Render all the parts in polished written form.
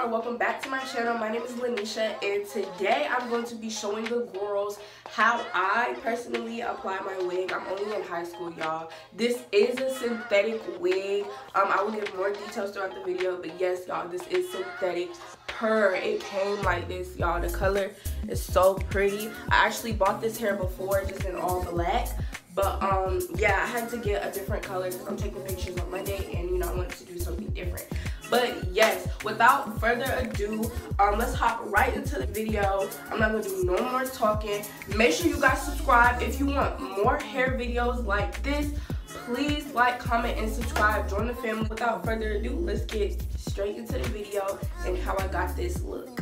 y'all, welcome back to my channel. My name is Lanisha, and today I'm going to be showing the girls how I personally apply my wig. I'm only in high school, y'all. This is a synthetic wig. I will give more details throughout the video, but yes, y'all, this is synthetic. It came like this, y'all. The color is so pretty. I actually bought this hair before, just in all black. But yeah, I had to get a different color because I'm taking pictures on Monday, and you know, I wanted to do something different. But yes, without further ado, let's hop right into the video. I'm not gonna do no more talking. Make sure you guys subscribe if you want more hair videos like this. Please like, comment, and subscribe. Join the family. Without further ado, let's get straight into the video and how I got this look.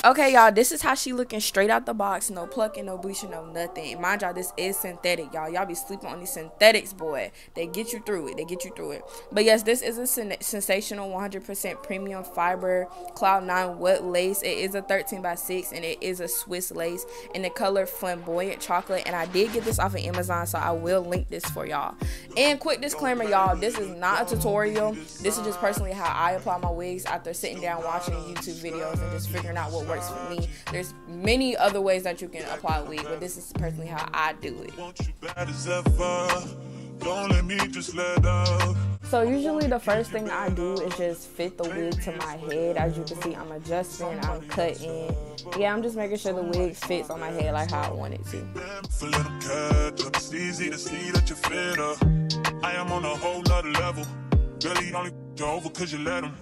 Okay, y'all, this is how she looking straight out the box. No plucking, no bleaching, no nothing. Mind y'all, this is synthetic, y'all. Y'all be sleeping on these synthetics, boy. They get you through it. They get you through it. But yes, this is a sensational 100% premium fiber cloud 9 wet lace. It is a 13x6 and it is a Swiss lace in the color flamboyant chocolate. And I did get this off of Amazon, so I will link this for y'all. And quick disclaimer, y'all, this is not a tutorial. This is just personally how I apply my wigs after sitting down watching YouTube videos and just figuring out what works for me. There's many other ways that you can apply a wig, but this is personally how I do it. So usually the first thing I do is just fit the wig to my head. As you can see, I'm adjusting, I'm cutting. Yeah, I'm just making sure the wig fits on my head like how I want it to. It's easy to see that you fit up. I am on a whole nother level. Really only over cause you let him.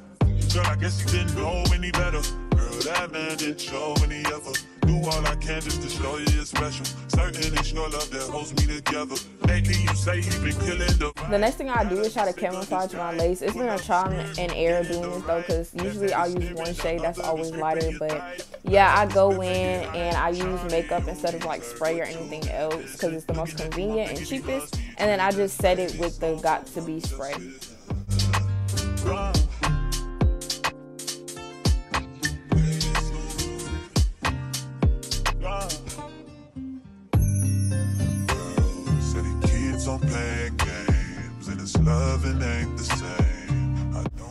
Girl, I guess you didn't know any better. Girl, that man didn't show any effort. Do all I can just to show you you're special. Certain it's your love that holds me together. Lately you say he been killing the next thing I do is try to camouflage my lace. It's been a trial and error doing this though, because usually I'll use one shade that's always lighter. But yeah, I go in and I use makeup instead of like spray or anything else because it's the most convenient and cheapest. And then I just set it with the got to be spray.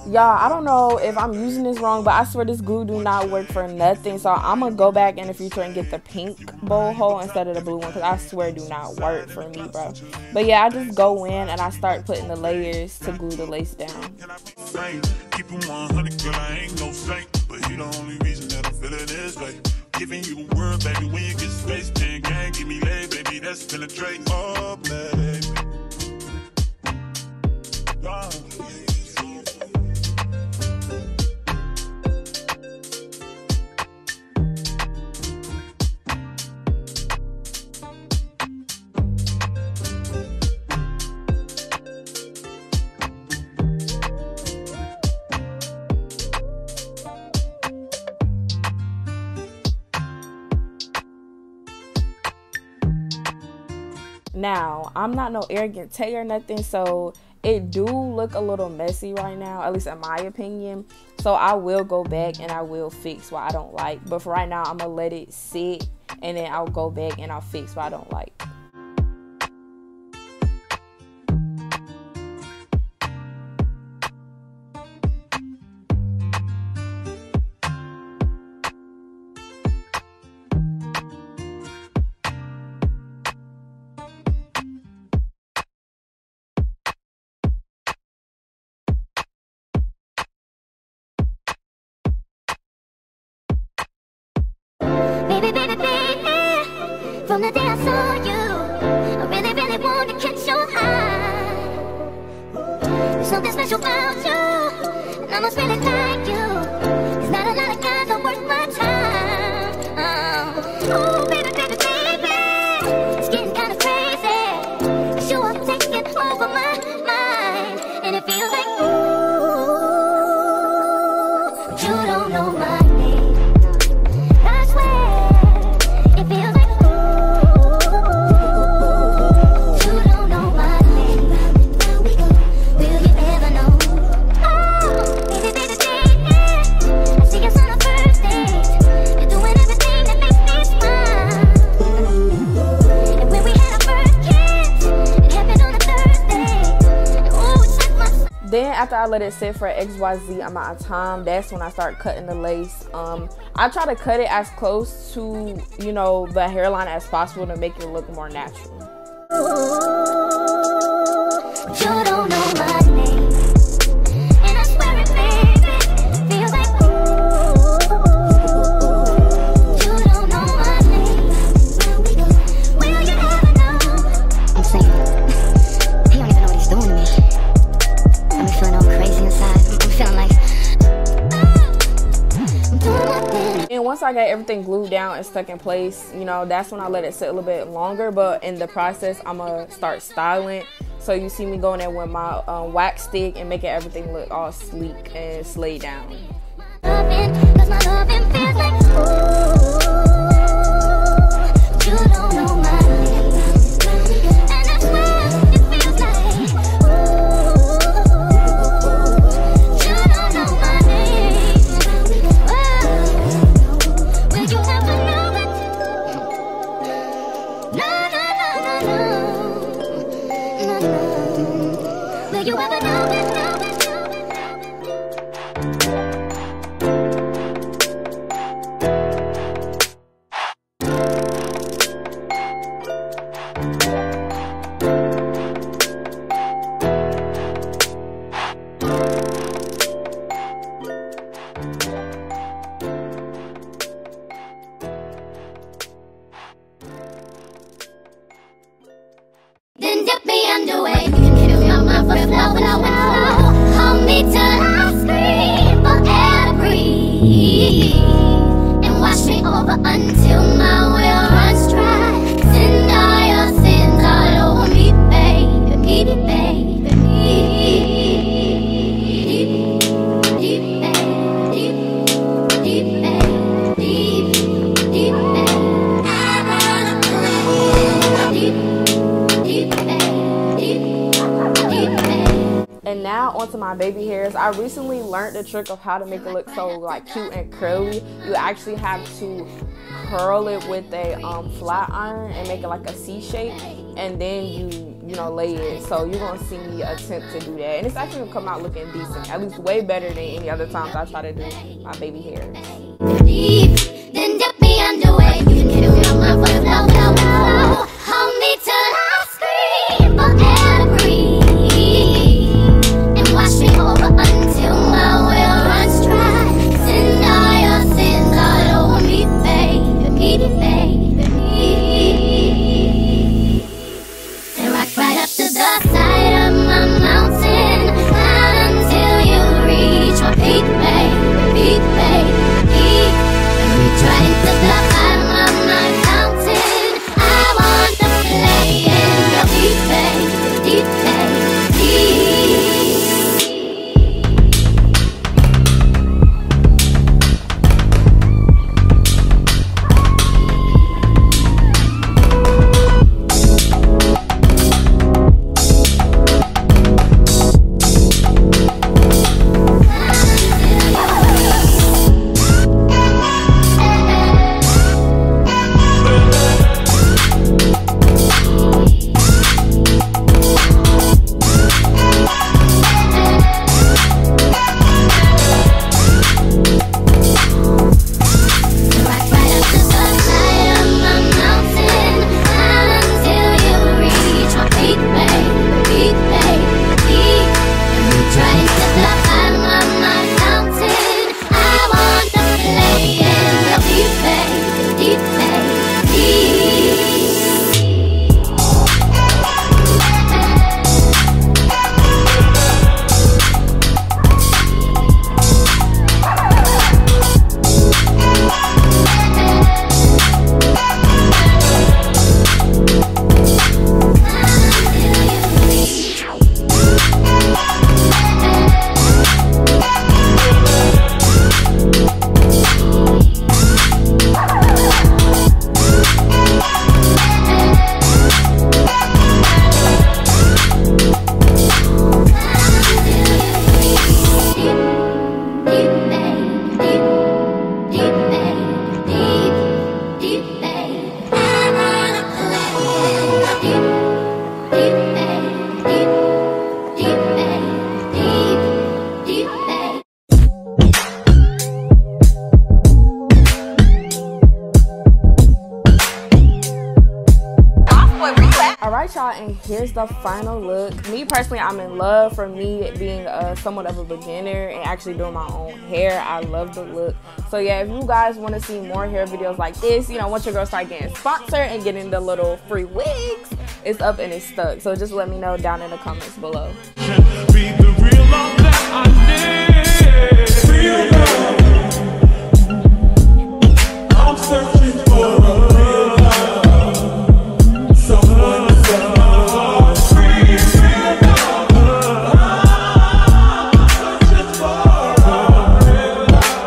Y'all, I don't know if I'm using this wrong, but I swear this glue do not work for nothing. So I'm gonna go back in the future and get the pink bowl hole instead of the blue one, because I swear it do not work for me, bro. But yeah, I just go in and I start putting the layers to glue the lace down. Keep 100, girl, I ain't no saint, but he the only reason that I'm feeling this way. Giving you the word, baby, when you get space, then gang, give me lay, baby, that's penetrate. Oh, baby. Now, I'm not no arrogant Tay or nothing, so it do look a little messy right now, at least in my opinion. So I will go back and I will fix what I don't like. But for right now, I'm gonna let it sit and then I'll go back and I'll fix what I don't like. Baby, baby, baby, from the day I saw you, I really, really wanted to catch your eye. There's something special about you, and I must really like you. There's not a lot of guys that worth my time. Oh, baby, baby, baby, it's getting kind of crazy. I sure I'm taking over my mind, and it feels like, ooh, but you don't know my name. after I let it sit for XYZ amount of time, that's when I start cutting the lace. I try to cut it as close to, you know, the hairline as possible to make it look more natural. You don't know my name, and I swear it, baby, feels like you don't know my name. Will you ever know? I'm saying, he don't even know what he's doing to me. I'm feeling all crazy inside. I'm feeling like and once I got everything glued down and stuck in place, you know, that's when I let it sit a little bit longer. But in the process, I'm gonna start styling. So you see me going in with my wax stick and making everything look all sleek and slayed down. cause my loving feels like you don't know my name, and I swear it feels like you don't know my name. Will you ever know it? No. Will you ever know it? Then dip me underway. You can kill my mind for flow. Hold me till I scream forever, and wash me over until my will runs dry. Send all your sins all over me, baby, baby, And now onto my baby hairs. I recently learned the trick of how to make it look so like cute and curly. You actually have to curl it with a flat iron and make it like a C shape, and then you know lay it. So you're gonna see me attempt to do that, and it's actually gonna come out looking decent, at least way better than any other times I try to do my baby hairs. Then dip me underway. You can kill my mind for flow. Hold me till I scream forever, and wash me over until my will runs dry. Send all your sins all over me, baby, and rock right up to the side of my mountain, climb until you reach my peak, baby, reach right into the bottom of my mountain. I want to play in your deep, deep. here's the final look. Me personally, I'm in love. For me being somewhat of a beginner and actually doing my own hair, I love the look. So yeah, if you guys want to see more hair videos like this, you know, once your girl start getting sponsored and getting the little free wigs, it's up and it's stuck. So just let me know down in the comments below. Be the real love that I need. Real love. I'm searching for a real love. Someone to set my heart free. Real love. I'm searching for a real love.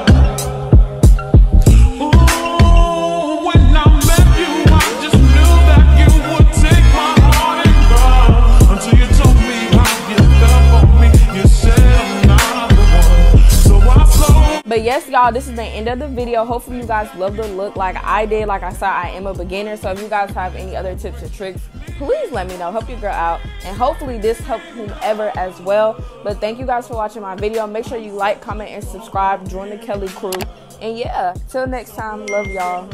Ooh, when I met you, I just knew that you would take my heart and run. Until you told me how you felt for me, you said I'm not the one. So I slow. But yes, y'all, this is the end of the video. Hopefully you guys love the look like I did. Like I said, I am a beginner, so if you guys have any other tips and tricks, please let me know. Help your girl out, and hopefully this helped whomever as well. But thank you guys for watching my video. Make sure you like, comment, and subscribe. Join the Kelly crew, and yeah, till next time, love y'all.